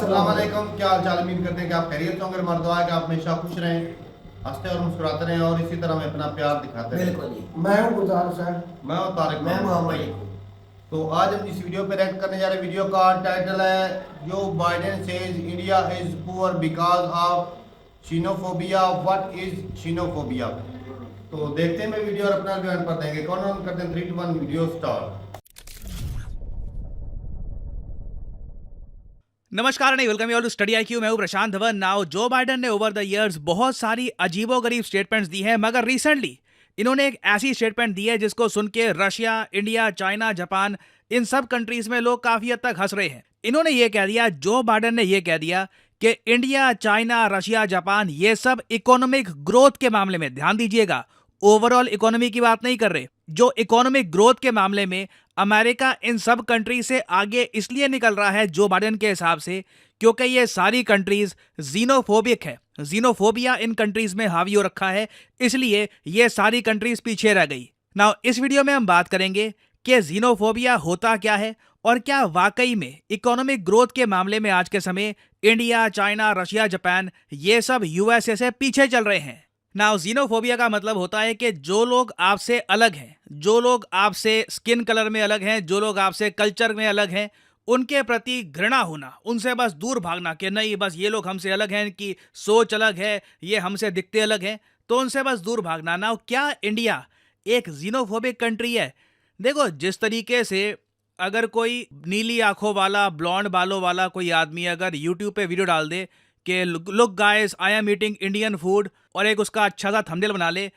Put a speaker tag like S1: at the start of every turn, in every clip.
S1: अस्सलाम वालेकुम, क्या हाल चाल। उम्मीद करते हैं कि आप खैरियत से होंगे। हमारा दुआ है कि आप हमेशा खुश रहें, हंसते और मुस्कुराते रहें और इसी तरह में अपना प्यार दिखाते रहें।
S2: बिल्कुल जी। मैं हूँ गुलजार हुसैन।
S1: मैं हूं तारिक
S2: मैं
S1: मोहम्मद
S2: मोहम्मद
S1: भाई।
S2: इकबाल।
S1: तो आज हम इस वीडियो पे रिएक्ट करने जा रहे हैं। वीडियो का टाइटल है जो Biden says India is poor because of Sinophobia. What is Sinophobia? तो देखते हैं मैं वीडियो और अपना बयान पर देंगे। कौन ऑन करते हैं 3 2 1 वीडियो स्टार्ट।
S3: नमस्कार नहीं welcome you all to study IQ. मैं हूं Prashant Dhawan. Now Joe Biden ने ओवर द इयर्स बहुत सारी अजीबोगरीब स्टेटमेंट्स दी हैं, मगर रिसेंटली इन्होंने एक ऐसी स्टेटमेंट दी है जिसको सुन के रशिया, इंडिया, चाइना, जापान, इन सब कंट्रीज में लोग काफी हद तक हंस रहे हैं। इन्होंने ये कह दिया, जो बाइडेन ने ये कह दिया कि इंडिया, चाइना, रशिया, जापान ये सब इकोनॉमिक ग्रोथ के मामले में, ध्यान दीजिएगा, ओवरऑल इकोनॉमी की बात नहीं कर रहे, जो इकोनॉमिक ग्रोथ के मामले में अमेरिका इन सब कंट्री से आगे इसलिए निकल रहा है जो बाइडेन के हिसाब से, क्योंकि ये सारी कंट्रीज जीनोफोबिक है। जीनोफोबिया इन कंट्रीज में हावी हो रखा है, इसलिए ये सारी कंट्रीज पीछे रह गई। नाउ इस वीडियो में हम बात करेंगे कि जीनोफोबिया होता क्या है और क्या वाकई में इकोनॉमिक ग्रोथ के मामले में आज के समय इंडिया, चाइना, रशिया, जापान ये सब यूएसए से पीछे चल रहे हैं। नाउ जीनोफोबिया का मतलब होता है कि जो लोग आपसे अलग हैं, जो लोग आपसे स्किन कलर में अलग हैं, जो लोग आपसे कल्चर में अलग हैं, उनके प्रति घृणा होना, उनसे बस दूर भागना कि नहीं बस ये लोग हमसे अलग हैं, इनकी सोच अलग है, ये हमसे दिखते अलग हैं, तो उनसे बस दूर भागना। नाउ क्या इंडिया एक जीनोफोबिक कंट्री है? देखो, जिस तरीके से अगर कोई नीली आंखों वाला, ब्लॉन्ड बालों वाला कोई आदमी अगर यूट्यूब पे वीडियो डाल दे कि look guys I am eating Indian food, और एक उसका अच्छा सा थंबनेल बना ले,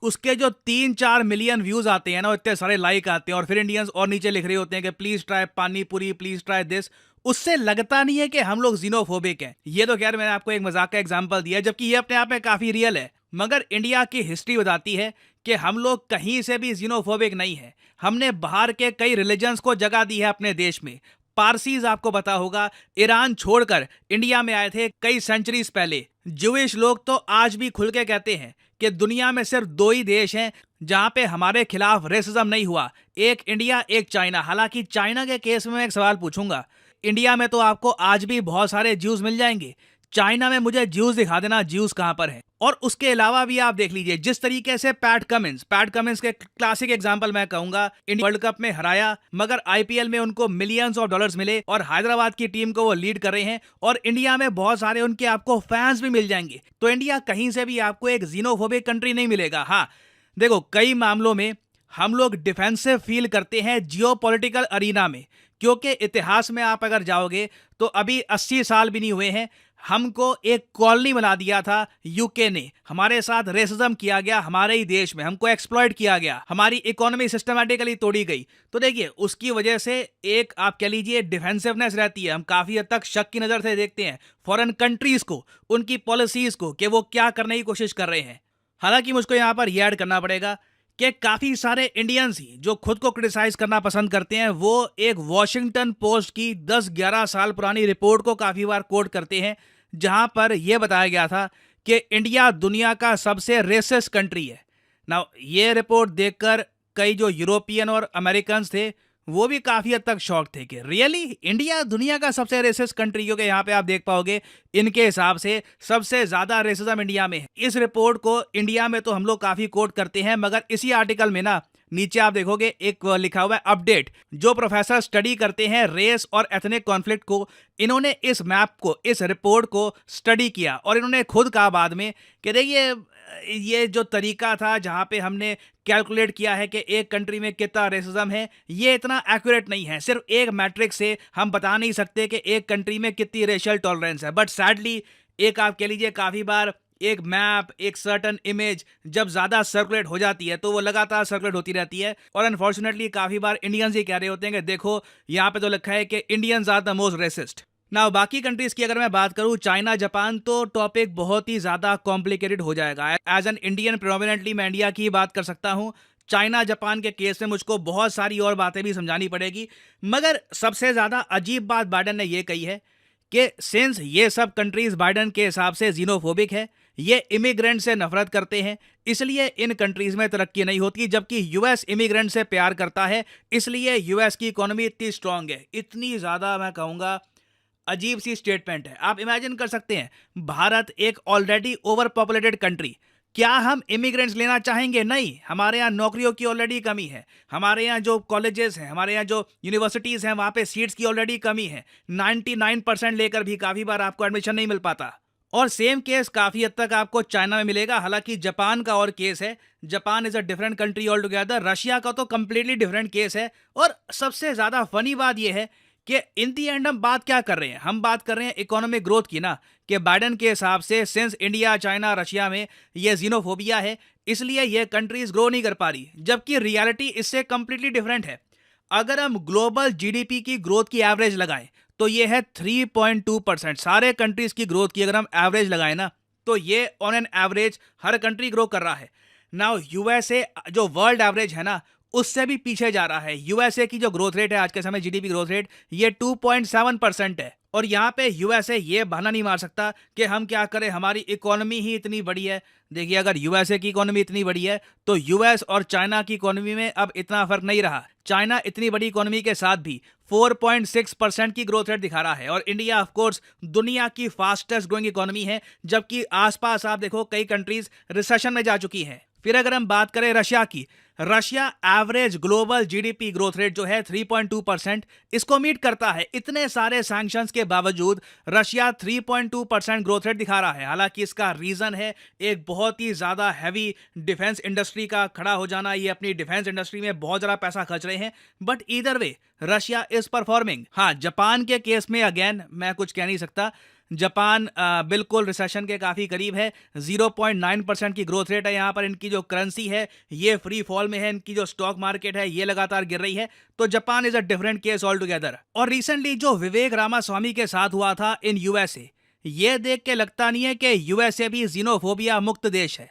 S3: उसके जो 3-4 मिलियन व्यूज आते हैं ना, इतने सारे लाइक आते हैं, और फिर इंडियंस और नीचे लिख रहे होते हैं कि प्लीज ट्राई पानी पूरी, प्लीज ट्राई दिस, उससे लगता नहीं है कि हम लोग जीनोफोबिक हैं। ये तो खैर मैंने आपको एक मजाक का एग्जांपल दिया, जबकि ये अपने आप में काफी रियल है। मगर इंडिया की हिस्ट्री बताती है कि हम लोग कहीं से भी जीनोफोबिक नहीं है। हमने बाहर के कई रिलीजन्स को जगह दी है अपने देश में। पारसीज, आपको पता होगा, ईरान छोड़कर इंडिया में आए थे कई सेंचुरीज पहले। ज्यूइश लोग तो आज भी खुल के कहते हैं कि दुनिया में सिर्फ 2 ही देश हैं जहां पे हमारे खिलाफ रेसिज्म नहीं हुआ, एक इंडिया, एक चाइना। हालांकि चाइना के केस में मैं एक सवाल पूछूंगा, इंडिया में तो आपको आज भी बहुत सारे ज्यूज मिल जाएंगे, चाइना में मुझे ज्यूज दिखा देना, ज्यूज कहां पर है। और उसके अलावा भी आप देख लीजिए जिस तरीके से पैट कमिंस के क्लासिक एग्जांपल मैं कहूंगा, इंडिया वर्ल्ड कप में हराया, मगर आईपीएल में उनको मिलियंस ऑफ डॉलर्स मिले और हैदराबाद की टीम को वो लीड कर रहे हैं, और इंडिया में बहुत सारे उनके आपको फैंस भी मिल जाएंगे। तो इंडिया कहीं से भी आपको एक जीनोफोबिक कंट्री नहीं मिलेगा। हाँ देखो, कई मामलों में हम लोग डिफेंसिव फील करते हैं जियोपॉलिटिकल अरीना में, क्योंकि इतिहास में आप अगर जाओगे तो अभी 80 साल भी नहीं हुए हैं, हमको एक कॉलोनी बना दिया था यूके ने, हमारे साथ रेसिज्म किया गया, हमारे ही देश में हमको एक्सप्लॉइट किया गया, हमारी इकोनॉमी सिस्टमैटिकली तोड़ी गई। तो देखिए, उसकी वजह से एक आप कह लीजिए डिफेंसिवनेस रहती है। हम काफी हद तक शक की नजर से देखते हैं फॉरेन कंट्रीज को, उनकी पॉलिसीज को, कि वो क्या करने की कोशिश कर रहे हैं। हालांकि मुझको यहां पर यह ऐड करना पड़ेगा कि काफी सारे इंडियंस ही जो खुद को क्रिटिसाइज करना पसंद करते हैं, वो एक वॉशिंगटन पोस्ट की 10-11 साल पुरानी रिपोर्ट को काफी बार कोट करते हैं, जहां पर यह बताया गया था कि इंडिया दुनिया का सबसे रेसिस्ट कंट्री है। ना ये रिपोर्ट देखकर कई जो यूरोपियन और अमेरिकन थे वो भी काफी हद तक शॉक थे कि रियली इंडिया दुनिया का सबसे रेसिस्ट कंट्री, क्योंकि यहाँ पे आप देख पाओगे इनके हिसाब से सबसे ज्यादा रेसिज्म इंडिया में है। इस रिपोर्ट को इंडिया में तो हम लोग काफी कोट करते हैं, मगर इसी आर्टिकल में ना नीचे आप देखोगे एक लिखा हुआ है अपडेट, जो प्रोफेसर स्टडी करते हैं रेस और एथनिक कॉन्फ्लिक्ट को, इन्होंने इस मैप को, इस रिपोर्ट को स्टडी किया और इन्होंने खुद कहा बाद में कि देखिए ये जो तरीका था जहां पे हमने कैलकुलेट किया है कि एक कंट्री में कितना रेसिज्म है, ये इतना एक्यूरेट नहीं है। सिर्फ एक मैट्रिक से हम बता नहीं सकते कि एक कंट्री में कितनी रेशियल टॉलरेंस है। बट सैडली एक आप कह लीजिए काफी बार एक मैप, एक सर्टन इमेज जब ज्यादा सर्कुलेट हो जाती है तो वो लगातार सर्कुलेट होती रहती है, और अनफॉर्चुनेटली काफी बार इंडियंस ये कह रहे होते हैं कि देखो यहाँ पे तो लिखा है कि Indians are the most racist. Now बाकी कंट्रीज की अगर मैं बात करूं, चाइना, जापान, तो टॉपिक बहुत ही ज्यादा कॉम्प्लिकेटेड हो जाएगा। एज एन इंडियन प्रोमिनेंटली मैं इंडिया की बात कर सकता हूं। चाइना जापान के केस में मुझको बहुत सारी और बातें भी समझानी पड़ेगी, मगर सबसे ज्यादा अजीब बात बाइडेन ने यह कही है कि सिंस ये सब कंट्रीज बाइडेन के हिसाब से जीनोफोबिक है, ये इमिग्रेंट से नफरत करते हैं, इसलिए इन कंट्रीज में तरक्की नहीं होती, जबकि यूएस इमिग्रेंट से प्यार करता है, इसलिए यूएस की इकोनॉमी इतनी स्ट्रांग है, इतनी ज्यादा मैं कहूंगा अजीब सी स्टेटमेंट है। आप इमेजिन कर सकते हैं, भारत एक ऑलरेडी ओवर पॉपुलेटेड कंट्री, क्या हम इमिग्रेंट्स लेना चाहेंगे? नहीं। हमारे यहाँ नौकरियों की ऑलरेडी कमी है, हमारे यहाँ जो कॉलेजेस हैं, हमारे यहाँ जो यूनिवर्सिटीज़ हैं, वहाँ पे सीट्स की ऑलरेडी कमी है। 99% लेकर भी काफ़ी बार आपको एडमिशन नहीं मिल पाता। और सेम केस काफ़ी हद तक आपको चाइना में मिलेगा। हालांकि जापान का और केस है, Japan is a different country all together. Russia का तो कंप्लीटली डिफरेंट केस है। और सबसे ज़्यादा फनी बात यह है कि इन दी एंड हम बात क्या कर रहे हैं? हम बात कर रहे हैं इकोनॉमिक ग्रोथ की ना, कि बाइडन के हिसाब से सिंस इंडिया, चाइना, रशिया में ये जीनोफोबिया है, इसलिए ये कंट्रीज ग्रो नहीं कर पा रही, जबकि रियलिटी इससे कंप्लीटली डिफरेंट है। अगर हम ग्लोबल जीडीपी की ग्रोथ की एवरेज लगाएं तो ये है 3.2%। सारे कंट्रीज की ग्रोथ की अगर हम एवरेज लगाएं ना, तो ये on an average her country grow कर रहा है। नाउ यूएसए जो वर्ल्ड एवरेज है ना, उससे भी पीछे जा रहा है। यूएसए की जो ग्रोथ रेट है आज के समय, जीडीपी ग्रोथ रेट, ये 2.7% है। और यहाँ पे यूएसए ये बहाना नहीं मार सकता कि हम क्या करें, हमारी इकोनॉमी ही इतनी बड़ी है। देखिए, अगर यूएसए की इकोनॉमी इतनी बड़ी है तो यूएस और चाइना की इकोनॉमी में अब इतना फर्क नहीं रहा। चाइना इतनी बड़ी इकोनॉमी के साथ भी 4.6% की ग्रोथ रेट दिखा रहा है। और इंडिया ऑफ कोर्स दुनिया की फास्टेस्ट ग्रोइंग इकोनॉमी है, जबकि आसपास आप देखो कई कंट्रीज रिसेशन में जा चुकी हैं। फिर अगर हम बात करें रशिया की, Russia average global GDP growth rate जो है 3.2%, इसको मीट करता है। इतने सारे सैंक्शंस के बावजूद रशिया 3.2% ग्रोथ रेट दिखा रहा है। हालांकि इसका रीजन है एक बहुत ही ज्यादा हैवी डिफेंस इंडस्ट्री का खड़ा हो जाना। ये अपनी डिफेंस इंडस्ट्री में बहुत ज्यादा पैसा खर्च रहे हैं, but either way Russia is performing. हाँ, जापान के केस में अगेन मैं कुछ कह नहीं सकता। जापान बिल्कुल रिसेशन के काफ़ी करीब है। 0.9% की ग्रोथ रेट है यहाँ पर। इनकी जो करेंसी है ये फ्री फॉल में है, इनकी जो स्टॉक मार्केट है ये लगातार गिर रही है। तो Japan is a different case all together. और रिसेंटली जो विवेक रामास्वामी के साथ हुआ था इन यूएसए, ये देख के लगता नहीं है कि यूएसए भी जीनोफोबिया मुक्त देश है।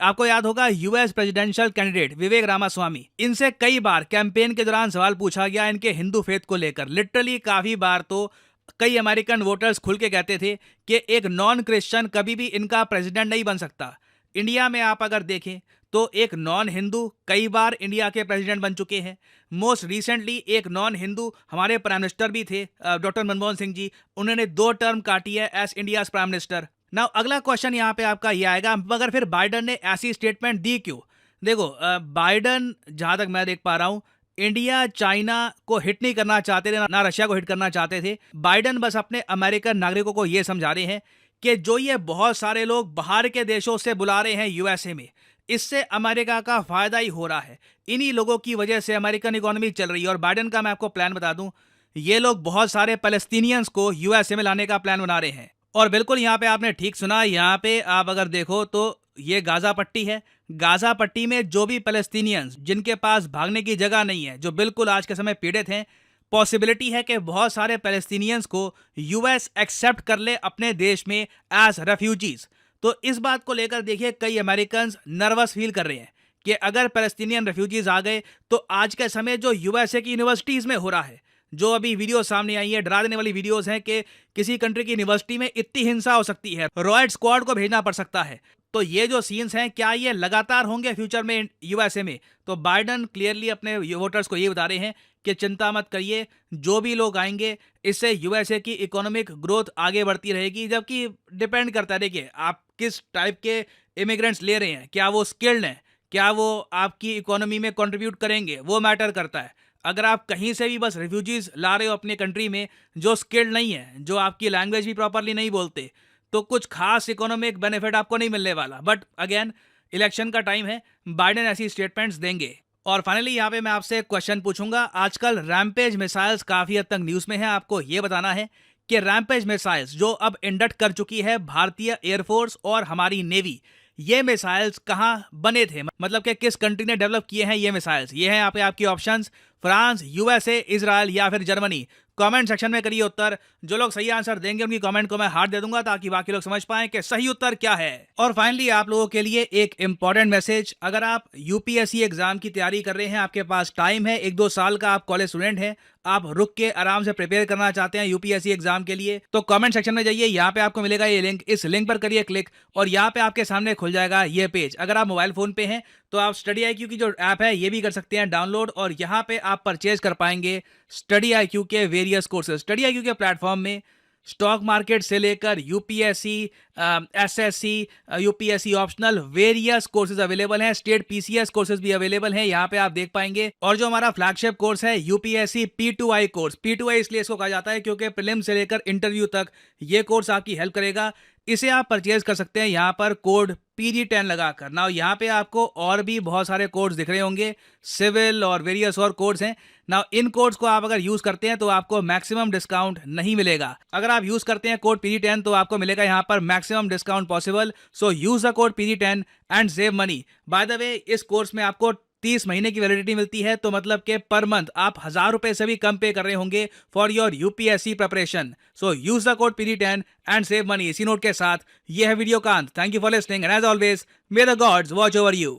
S3: आपको याद होगा यूएस प्रेसिडेंशियल कैंडिडेट विवेक रामास्वामी, इनसे कई बार कैंपेन के दौरान सवाल पूछा गया इनके हिंदू फेथ को लेकर। लिटरली काफ़ी बार तो कई अमेरिकन वोटर्स खुल के कहते थे कि एक नॉन क्रिश्चियन कभी भी इनका प्रेसिडेंट नहीं बन सकता। इंडिया में आप अगर देखें तो एक नॉन हिंदू कई बार इंडिया के प्रेसिडेंट बन चुके हैं। मोस्ट रिसेंटली एक नॉन हिंदू हमारे प्राइम मिनिस्टर भी थे, डॉक्टर मनमोहन सिंह जी। उन्होंने 2 टर्म काटी है as India's prime minister. Now अगला क्वेश्चन यहाँ पे आपका ये आएगा, मगर फिर बाइडन ने ऐसी स्टेटमेंट दी क्यों? देखो, बाइडन जहाँ तक मैं देख पा रहा हूँ, इंडिया चाइना को हिट नहीं करना चाहते थे, ना रशिया को हिट करना चाहते थे। बाइडन बस अपने अमेरिकन नागरिकों को यह समझा रहे हैं कि जो ये बहुत सारे लोग बाहर के देशों से बुला रहे हैं यूएसए में, इससे अमेरिका का फायदा ही हो रहा है। इन्हीं लोगों की वजह से अमेरिकन इकोनॉमी चल रही है। और बाइडन का मैं आपको प्लान बता दूं, ये लोग बहुत सारे पैलेस्टीनियंस को यूएसए में लाने का प्लान बना रहे हैं। और बिल्कुल यहाँ पे आपने ठीक सुना, यहाँ पे आप अगर देखो तो ये गाजा पट्टी है। गाजा पट्टी में जो भी पैलेस्टीनियंस जिनके पास भागने की जगह नहीं है, जो बिल्कुल आज के समय पीड़ित हैं, पॉसिबिलिटी है कि बहुत सारे पैलेस्टीनियंस को यूएस एक्सेप्ट कर ले अपने देश में एज रेफ्यूजीज। तो इस बात को लेकर देखिए कई अमेरिकन नर्वस फील कर रहे हैं कि अगर पैलेस्टीनियन रेफ्यूजीज आ गए तो आज के समय जो यूएसए की यूनिवर्सिटीज में हो रहा है, जो अभी वीडियो सामने आई है, डरा देने वाली वीडियोस हैं कि किसी कंट्री की यूनिवर्सिटी में इतनी हिंसा हो सकती है, रॉयड स्क्वाड को भेजना पड़ सकता है। तो ये जो सीन्स हैं, क्या ये लगातार होंगे फ्यूचर में यूएसए में? तो बाइडन क्लियरली अपने वोटर्स को ये बता रहे हैं कि चिंता मत करिए, जो भी लोग आएंगे इससे यूएसए की इकोनॉमिक ग्रोथ आगे बढ़ती रहेगी। जबकि डिपेंड करता है, देखिए आप किस टाइप के इमिग्रेंट्स ले रहे हैं, क्या वो स्किल्ड हैं, क्या वो आपकी इकोनॉमी में कंट्रीब्यूट करेंगे, वो मैटर करता है। अगर आप कहीं से भी बस रिफ्यूजीज ला रहे हो अपने कंट्री में जो स्किल्ड नहीं है, जो आपकी लैंग्वेज भी प्रॉपरली नहीं बोलते, तो कुछ खास इकोनॉमिक बेनिफिट आपको नहीं मिलने वाला। बट अगेन इलेक्शन का टाइम है, बाइडेन ऐसी स्टेटमेंट्स देंगे। और फाइनली यहाँ पे मैं आपसे एक क्वेश्चन पूछूंगा। आजकल रैम्पेज मिसाइल्स काफ़ी हद तक न्यूज़ में है। आपको ये बताना है कि रैम्पेज मिसाइल्स जो अब इंडक्ट कर चुकी है भारतीय एयरफोर्स और हमारी नेवी, ये मिसाइल्स कहाँ बने थे, मतलब कि किस कंट्री ने डेवलप किए हैं ये मिसाइल्स। ये हैं यहाँ पे आपकी ऑप्शंस, फ्रांस, यूएसए, इजराइल या फिर जर्मनी। कमेंट सेक्शन में करिए उत्तर। जो लोग सही आंसर देंगे उनकी कमेंट को मैं हार्ट दे दूंगा ताकि बाकी लोग समझ पाएं कि सही उत्तर क्या है। और फाइनली आप लोगों के लिए एक इंपॉर्टेंट मैसेज, अगर आप यूपीएससी एग्जाम की तैयारी कर रहे हैं, आपके पास टाइम है, 1-2 साल का आप कॉलेज स्टूडेंट हैं, आप रुक के आराम से प्रिपेयर करना चाहते हैं यूपीएससी एग्जाम के लिए, तो कमेंट सेक्शन में जाइए, यहाँ पे आपको मिलेगा ये लिंक, इस लिंक पर करिए क्लिक और यहाँ पे आपके सामने खुल जाएगा ये पेज। अगर आप मोबाइल फोन पे हैं तो आप स्टडी IQ की जो ऐप है ये भी कर सकते हैं डाउनलोड, और यहाँ पे आप परचेज कर पाएंगे स्टडी IQ के वेरियस कोर्सेज। स्टडी IQ के प्लेटफॉर्म में स्टॉक मार्केट से लेकर UPSC, SSC, UPSC optional various courses available हैं। स्टेट पीसीएस कोर्सेज भी अवेलेबल हैं, यहाँ पे आप देख पाएंगे। और जो हमारा फ्लैगशिप कोर्स है यूपीएससी P2I कोर्स, P2I इसलिए इसको कहा जाता है क्योंकि प्रीलिम से लेकर इंटरव्यू तक ये कोर्स आपकी हेल्प करेगा। इसे आप परचेज कर सकते हैं यहाँ पर कोड PG10 लगाकर। ना यहाँ पे आपको और भी बहुत सारे कोर्स दिख रहे होंगे, सिविल और वेरियस और कोर्स हैं ना। इन कोड्स को आप अगर यूज करते हैं तो आपको मैक्सिमम डिस्काउंट नहीं मिलेगा। अगर आप यूज करते हैं कोड PG10 तो आपको मिलेगा यहाँ पर maximum discount possible. So use the code PG10 and save money. By the way, इस कोर्स में आपको 30 महीने की वैलिडिटी मिलती है, तो मतलब कि पर मंथ आप 1000 रुपए से भी कम पे कर रहे होंगे for your UPSC preparation. So use the code PG10 and save money. इसी नोट के साथ ये है वीडियो का अंत। Thank you for listening and as always may the gods watch over you.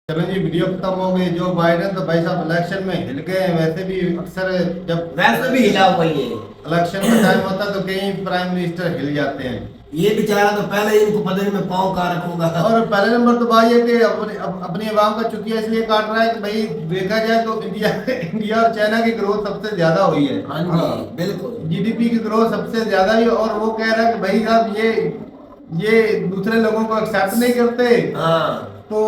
S1: चलो जी, वीडियो खत्म हो गई। जो बाइडेन तो भाई साहब इलेक्शन में हिल गए हैं। वैसे भी अक्सर जब
S2: वैसे भी हिला हुआ ही है।
S1: इलेक्शन का टाइम होता है तो कई प्राइम मिनिस्टर हिल जाते हैं।
S2: ये बेचारा तो पहले ही इनको पता नहीं मैं पाँव कहाँ रखूंगा।
S1: और पहले नंबर तो भाई है कि अपनी आवाम का चुतिया इसलिए काट रहा है कि भाई देखा जाए तो इंडिया और चाइना की ग्रोथ सबसे ज्यादा हुई है।
S2: हाँ जी, बिल्कुल।
S1: जीडीपी की ग्रोथ सबसे ज्यादा हुई और वो कह रहा है कि भाई साहब ये दूसरे लोगों को एक्सेप्ट नहीं करते,
S2: हाँ,
S1: तो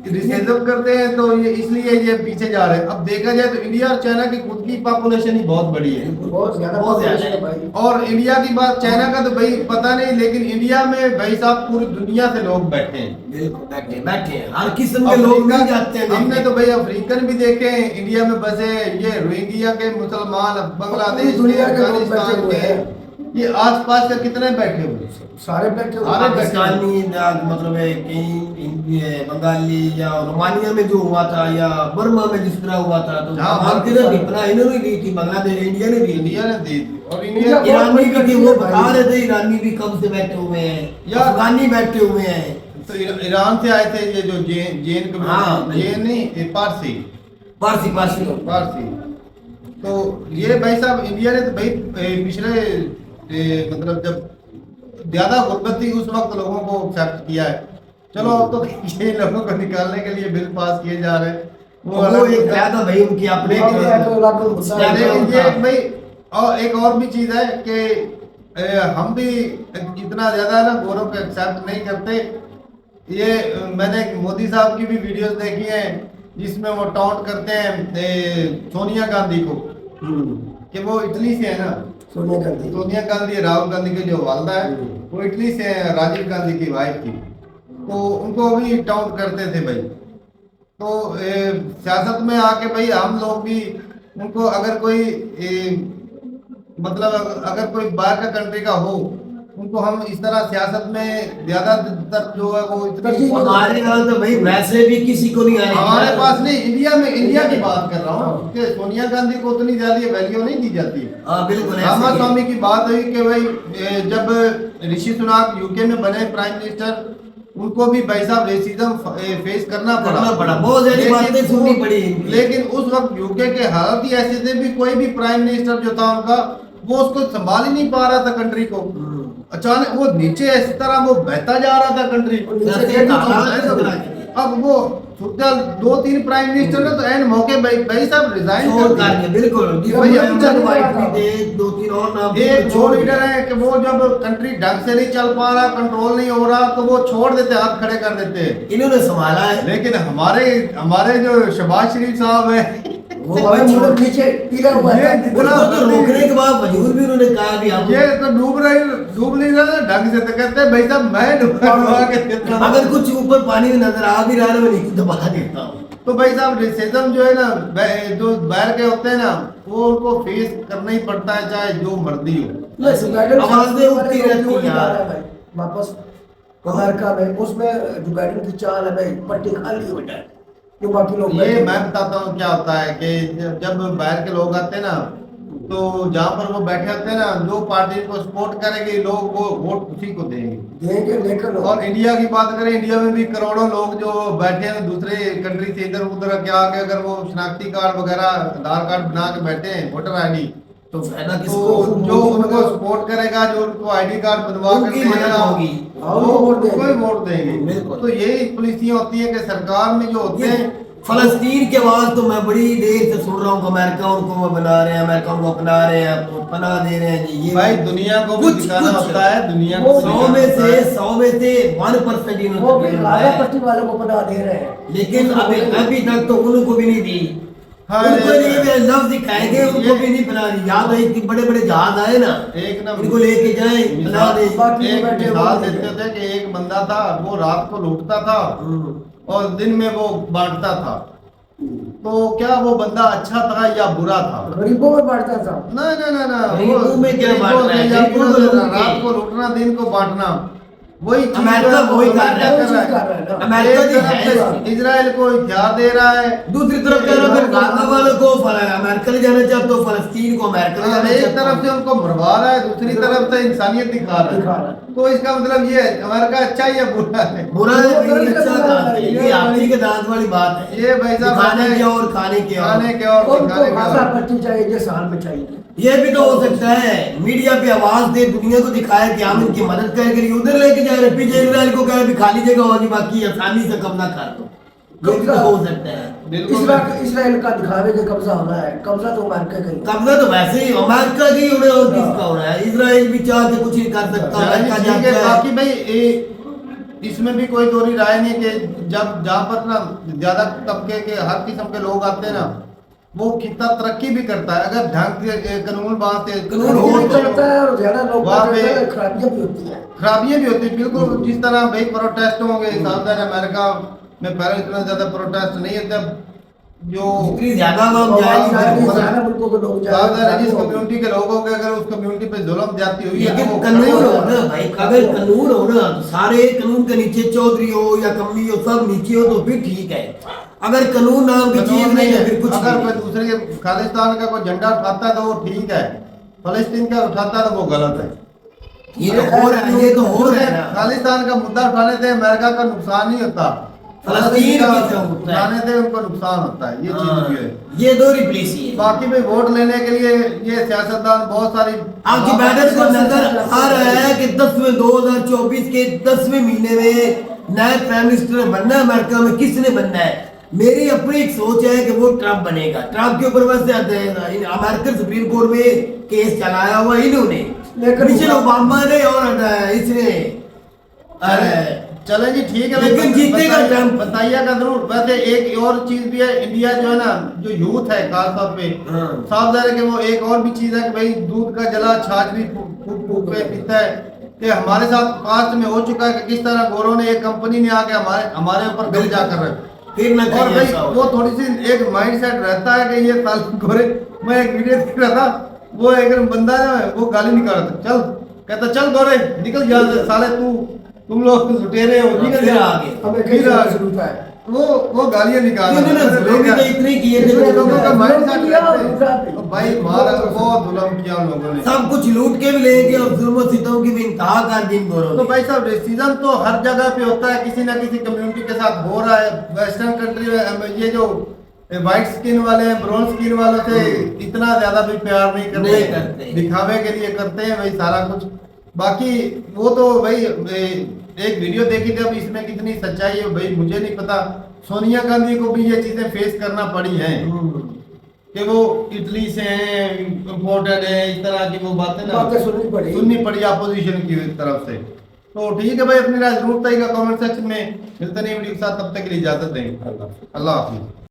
S1: रिसेजम करते हैं, तो ये इसलिए ये पीछे जा रहे हैं। अब देखा जाए तो इंडिया और चाइना की खुद की पॉपुलेशन ही बहुत बड़ी है,
S2: बहुत ज्यादा है भाई।
S1: और इंडिया की बात, चाइना का तो भाई पता नहीं, लेकिन इंडिया में भाई साहब पूरी दुनिया से लोग बैठे हैं।
S2: बिल्कुल बैठे हैं, हर किस्म के लोग मिल जाते हैं।
S1: हमने तो भाई अफ्रीकन भी देखे हैं इंडिया में बसे, ये रोहिंग्या के मुसलमान, बांग्लादेश के, अफगानिस्तान के, ये आसपास के कितने बैठे हुए,
S2: सारे बैठे हुए। पाकिस्तानी मतलब है कहीं बंगाली या रोमानिया में जो हुआ था, या बर्मा में जिस तरह हुआ था, तो इन्होंने दी थी, बांग्लादेश इंडिया ने दी थी। और इंडिया ईरानी भी, वो बता रहे थे ईरानी भी कब से बैठे हुए हैं, अफगानी बैठे हुए हैं।
S1: तो ईरान से आए थे ये जो जैन नहीं, पारसी। तो ये भाई साहब इंडिया ने तो भाई पिछले मतलब जब ज्यादा गुर्बत थी उस वक्त लोगों को एक्सेप्ट किया है। चलो अब तो ये लोगों को निकालने के लिए बिल पास किए जा रहे हैं।
S2: वो एक ज्यादा भाई उनकी अपने
S1: लेकिन ये भाई और एक और भी चीज है कि हम भी इतना ज्यादा ना गोरों को एक्सेप्ट नहीं करते। ये मैंने मोदी साहब की भी वीडियोस देखी हैं जिसमें वो टॉन्ट करते हैं सोनिया गांधी को कि वो इटली से है ना, सोनिया गांधी राहुल गांधी की जो वालदा है वो इटली से है, राजीव गांधी की वाइफ थी, तो उनको भी टाउट करते थे भाई। तो सियासत में आके भाई हम लोग भी उनको अगर कोई मतलब अगर कोई बाहर का कंट्री का हो, उनको हम इस तरह सियासत में ज्यादातर जो है वो इतनी,
S2: हमारे यहाँ तो भाई वैसे भी किसी को नहीं आएगा।
S1: हमारे पास नहीं, इंडिया की बात कर रहा हूँ कि सोनिया गांधी को उतनी ज्यादा वैल्यू नहीं दी जाती है।
S2: बिल्कुल।
S1: रामा स्वामी की बात हुई कि भाई जब ऋषि सुनाक यूके में बने प्राइम मिनिस्टर, उनको भी भाई साहब रेसिज्म फेस करना पड़ा,
S2: बहुत सारी बातें सुननी पड़ी।
S1: लेकिन उस वक्त यूके के हालात ही ऐसे थे भी कोई भी प्राइम मिनिस्टर जो था उनका, वो उसको संभाल ही नहीं पा रहा था कंट्री को। अचानक वो नीचे इस तरह वो बहता जा रहा था कंट्री। अब वो 2-3 प्राइम मिनिस्टर ने तो एंड मौके भाई साहब रिजाइन कर दिया।
S2: बिल्कुल।
S1: एक जो लीडर है कि वो जब कंट्री ढंग से नहीं चल पा रहा, कंट्रोल नहीं हो रहा, तो वो छोड़ देते, हाथ खड़े कर देते।
S2: इन्होंने संभाला है।
S1: लेकिन हमारे जो शहबाज शरीफ साहब है
S2: वो नीचे गिरा हुआ है, तो रोकने के बाद मजबूर भी उन्होंने कहा भी हम
S1: ये तो डूब नहीं रहा ढंग से, तो कहते हैं भाई साहब मैं डुबा के देता हूं।
S2: अगर कुछ ऊपर पानी में नजर आ भी रहा है मैं नीचे दबा देता हूं।
S1: तो भाई साहब रेसिज्म जो है ना, जो बाहर के होते हैं ना, वो उनको फेस करना ही पड़ता है, चाहे जो मर्जी हो।
S2: आवाजें उठती रहती हैं
S4: वापस अमेरिका में, उसमें जो बाइडेन की चाल है भाई, पट्टी खाली हो जाए जो बाकी लोग।
S1: ये मैं बताता हूँ क्या होता है कि जब बाहर के लोग आते हैं ना, तो जहाँ पर वो बैठे होते हैं ना, जो पार्टी को सपोर्ट करेंगे लोग वो वोट उसी को देंगे।
S4: लेकिन
S1: और इंडिया की बात करें, इंडिया में भी करोड़ों लोग जो बैठे हैं दूसरे कंट्री से इधर उधर के आके, अगर वो शनाख्ती कार्ड वगैरह आधार कार्ड बना के बैठे हैं, वोटर ID,
S2: तो फायदा
S1: तो
S2: किसको?
S1: जो उनको सपोर्ट करेगा, जो उनको ID कार्ड बनवा कर देगा, वो वोट देंगे। तो यही पॉलिसियां होती है कि सरकार में जो होते हैं
S2: फलस्तीन की आवाज तो मैं बड़ी देर से सुन रहा हूँ कि अमेरिका उनको बना रहे हैं, अमेरिका उनको अपना रहे हैं, पना दे रहे हैं जी। ये
S1: भाई दुनिया को भी
S2: कुछ-
S1: दिखाना
S2: कुछ-
S1: होता है, दुनिया
S4: वो
S1: को
S2: 100 में से 1%
S4: वो भी
S2: इन्होंने
S4: गाजा पट्टी वालों को बना दे रहे हैं।
S2: लेकिन अभी तक तो उनको भी नहीं दी।
S1: हाँ,
S2: उनको
S1: ये-
S2: लिए भी लफ्ज दिखाए गए, उनको भी नहीं बना दी। याद है कि बड़े बड़े जहाज आए ना,
S1: एक ना
S2: इनको लेके जाए बना दे।
S4: बाकी
S1: एक
S4: बैठे
S1: मिसाल
S4: वो
S1: देते थे कि एक बंदा था, वो रात को लूटता था
S2: हम्म।
S1: और दिन में वो बांटता था। तो क्या वो बंदा अच्छा था या बुरा था?
S4: गरीबों में बांटता था।
S1: ना ना ना ना,
S2: गरीबों में क्या
S1: गरीबों
S2: बांटना है?
S1: से या
S2: गरीबों
S1: बुरा
S2: को लूट
S1: देना,
S2: के।
S1: रात को लूटना, दिन को बांटना, वही चीज़
S2: अमेरिका
S1: जो है,
S2: वही
S1: वो
S2: कर रहा
S1: अमेरिका
S2: है।
S1: कर रहा
S4: कर रहा
S1: है।
S4: है ना।
S2: अमेरिका
S1: एक
S2: भी
S1: तरफ
S2: है।
S1: से इजराइल को हथियार दे रहा है,
S2: दूसरी तरफ कह रहा है गाजा वालों को अमेरिका ले जाना चाहते हो, फलस्तीन को अमेरिका ले जाना
S1: एक
S2: चाहते
S1: तरफ से उनको मरवा रहा है, दूसरी तरफ से इंसानियत दिखा
S4: दिखा
S1: रहा
S4: रहा
S1: है।
S4: है।
S1: तो इसका मतलब ये है अमेरिका अच्छा है या बुरा है?
S2: बुरा है,
S4: वो
S2: लेकिन
S4: तरफ से
S2: अच्छा
S4: बुरा
S2: कहा
S4: है,
S2: है।
S4: ये
S2: ये हाथी के दांत वाली बात है।
S1: ये भाई साहब
S2: दिखाने के और खाने के और।
S1: खाने के और
S4: उनको
S1: दिखाने के
S4: गाजा
S1: और।
S4: पट्टी चाहिए, ये साल में चाहिए।
S2: ये भी तो हो सकता है मीडिया पे आवाज दे, दुनिया को दिखाए कि हम इनकी मदद करेंगे, उधर लेके जा रहे पीछे इजराइल को कहे भी खाली जगह होगी, बाकी आसानी से कब्जा कर दो। ये भी तो हो सकता है।
S1: बिल्कुल
S4: इसराइल का दिखावे के कब्जा होना है, कब्जा तो अमेरिका का ही है।
S2: कब्जा तो वैसे ही अमेरिका की उन्हें और किसका हो रहा है? इजराइल भी चाह के कुछ नहीं कर सकता। अमेरिका
S1: ठीक है,
S2: जाता है।
S1: बाकी भाई इसमें भी कोई दोहरी राय नहीं कि जब जहाँ पर ना ज्यादा तबके के हर किस्म के लोग आते हैं ना, वो कितना तरक्की भी करता है अगर ढंग से कानून बांधते
S2: कानून
S4: वो
S2: हो
S4: भी
S2: तो-
S4: करता है और ज्यादा लोग
S1: वहाँ
S4: करते
S1: पे-
S4: हैं, खराबियां भी होती हैं।
S1: खराबियां भी होती है। बिल्कुल जिस तरह भाई प्रोटेस्ट होंगे, साउथ अमेरिका में पहले इतना ज्यादा प्रोटेस्ट नहीं होता, जो
S2: जितनी ज्यादा आवाम
S1: और
S2: जाएगी
S1: ज्यादा-
S4: ज्यादा मुल्कों के लोग
S1: ज्यादा जिस
S4: जाएंगे।
S1: कम्युनिटी के लोग होंगे, अगर उस कम्युनिटी पे जुल्म ज्यादती हुई है
S2: लेकिन
S1: तो वो
S2: कानून
S1: खड़े
S2: हो
S1: हो-
S2: ना भाई, अगर कानून हो ना तो सारे कानून के नीचे चौधरी हो या कमी हो, सब नीचे हो तो फिर ठीक है। अगर कानून नाम की चीज नहीं है फिर कुछ
S1: अगर
S2: नहीं
S1: कोई दूसरे खालिस्तान का कोई झंडा उठाता है तो वो ठीक है, फलस्तीन का उठाता है तो वो गलत है।
S2: ये तो हो रहा है, ये तो हो रहा है ना।
S1: खालिस्तान का मुद्दा उठाने से अमेरिका का नुकसान नहीं होता,
S2: फलस्तीन
S1: का
S2: की जो होता है।
S1: उठाने से उनको नुकसान होता है। ये चीज भी है।
S2: ये दो रिप्लेसी है।
S1: बाकी में वोट लेने के लिए ये सियासतदान बहुत सारी
S2: आपकी बैठक को नजर आ रहा है कि 2024 के 10वें महीने में नए प्राइम मिनिस्टर बनना है अमेरिका में, किसने बनना है? मेरी अपनी एक सोच है कि वो ट्रम्प बनेगा। ट्रम्प के ऊपर वैसे अमेरिकन सुप्रीम कोर्ट में केस चलाया हुआ इन्होंने, मिशेल ओबामा ने और इसने
S1: चले जी ठीक है।
S2: लेकिन जीतेगा ट्रम्प।
S1: बताइएगा जरूर। वैसे एक और चीज भी है, इंडिया जो है ना, जो यूथ है खासतौर पे,
S2: हाँ।
S1: साफ जाहिर है कि वो एक और भी चीज है कि भाई दूध का जला छाछ भी फूक फूक पे पीता है। कि हमारे साथ पास्ट में हो चुका है कि किस तरह गोरों ने, एक कंपनी ने आके हमारे ऊपर कब्जा कर रहे।
S2: फिर न
S1: और
S2: कहीं
S1: भाई
S2: ऐसा हो।
S1: वो थोड़ी सी एक माइंड सेट रहता है कि ये साल गोरे। मैं एक वीडियो देख रहा था, वो एक बंदा जो है वो गाली निकाल रहा था, चल कहता चल गोरे निकल जा साले, तुम लोग लुटेरे हो, निकल
S2: फिर
S1: जा
S2: आगे।
S4: हमें
S1: फिर
S4: कैसे
S1: आगे।
S4: शुरू है।
S1: वो गालियां निकाल रहा
S2: इन्होंने
S1: था।
S2: जुल्म भी तो इतने किए थे,
S1: इसमें लोगों का माइंड सेट
S4: जुल्म किया और
S1: रहता
S4: लूटा
S1: है।
S4: भी।
S1: तो भाई मारा बहुत जुल्म किया उन लोगों ने।
S2: सब कुछ लूट के भी ले गए और जुल्म और सितम की भी इंतहा कर दी इन गोरों
S1: तो
S2: ने।
S1: भाई साहब रेसिज्म तो हर जगह पे होता है, किसी ना किसी कम्युनिटी के साथ हो रहा है। वेस्टर्न कंट्री में ये जो व्हाइट स्किन वाले हैं, ब्राउन स्किन वालों से इतना ज्यादा भी प्यार नहीं
S2: नहीं करते।
S1: दिखावे के लिए करते हैं भाई सारा कुछ। बाकी वो तो भाई एक वीडियो देखी थी, अब इसमें कितनी सच्चाई है भाई मुझे नहीं पता। सोनिया गांधी को भी ये चीजें फेस करना पड़ी हैं कि वो इटली से हैं, इम्पोर्टेड है, इस तरह की वो बातें ना
S4: बातें सुननी पड़ी
S1: अपोजिशन की तरफ से। तो ठीक है भाई, अपनी राय जरूर बताइएगा कमेंट सेक्शन में। मिलते नहीं वीडियो के साथ, तब तक के लिए इजाजत देंगे। अल्लाह हाफिज।